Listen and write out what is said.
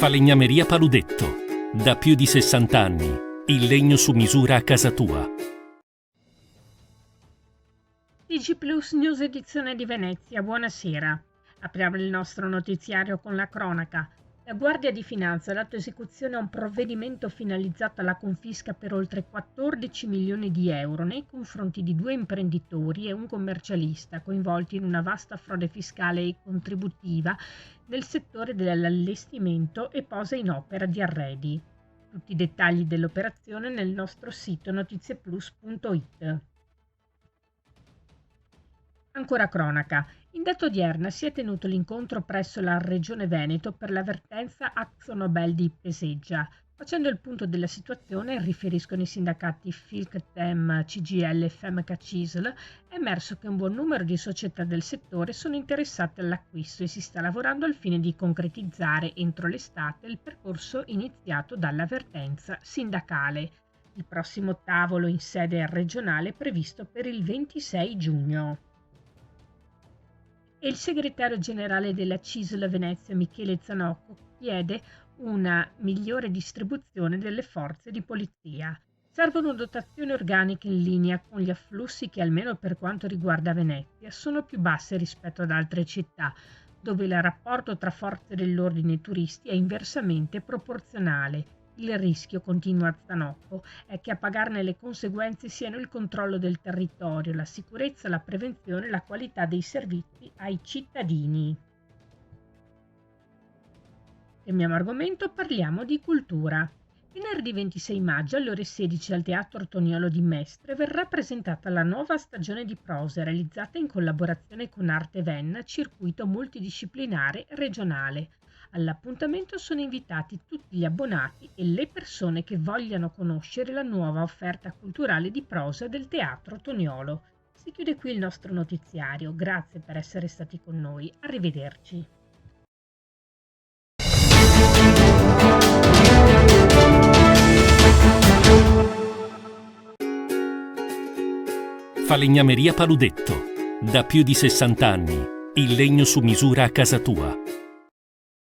Falegnameria Paludetto. Da più di 60 anni. Il legno su misura a casa tua. TG Plus News edizione di Venezia, buonasera. Apriamo il nostro notiziario con la cronaca. La Guardia di Finanza ha dato esecuzione a un provvedimento finalizzato alla confisca per oltre 14 milioni di euro nei confronti di 2 imprenditori e un commercialista coinvolti in una vasta frode fiscale e contributiva nel settore dell'allestimento e posa in opera di arredi. Tutti i dettagli dell'operazione nel nostro sito notizieplus.it. Ancora cronaca. In data odierna si è tenuto l'incontro presso la Regione Veneto per la vertenza AkzoNobel di Peseggia. Facendo il punto della situazione, riferiscono i sindacati Filctem, CGIL e FEMCA CISL, è emerso che un buon numero di società del settore sono interessate all'acquisto e si sta lavorando al fine di concretizzare entro l'estate il percorso iniziato dalla vertenza sindacale. Il prossimo tavolo in sede regionale è previsto per il 26 giugno. E il segretario generale della CISL Venezia, Michele Zanocco, chiede una migliore distribuzione delle forze di polizia. Servono dotazioni organiche in linea con gli afflussi che, almeno per quanto riguarda Venezia, sono più basse rispetto ad altre città, dove il rapporto tra forze dell'ordine e turisti è inversamente proporzionale. Il rischio, continua Zanocco, è che a pagarne le conseguenze siano il controllo del territorio, la sicurezza, la prevenzione e la qualità dei servizi ai cittadini. Cambiamo argomento, parliamo di cultura. Venerdì 26 maggio alle ore 16 al Teatro Toniolo di Mestre verrà presentata la nuova stagione di prosa realizzata in collaborazione con Arte Venna, circuito multidisciplinare regionale. All'appuntamento sono invitati tutti gli abbonati e le persone che vogliano conoscere la nuova offerta culturale di prosa del Teatro Toniolo. Si chiude qui il nostro notiziario. Grazie per essere stati con noi. Arrivederci. Falegnameria Paludetto. Da più di 60 anni. Il legno su misura a casa tua.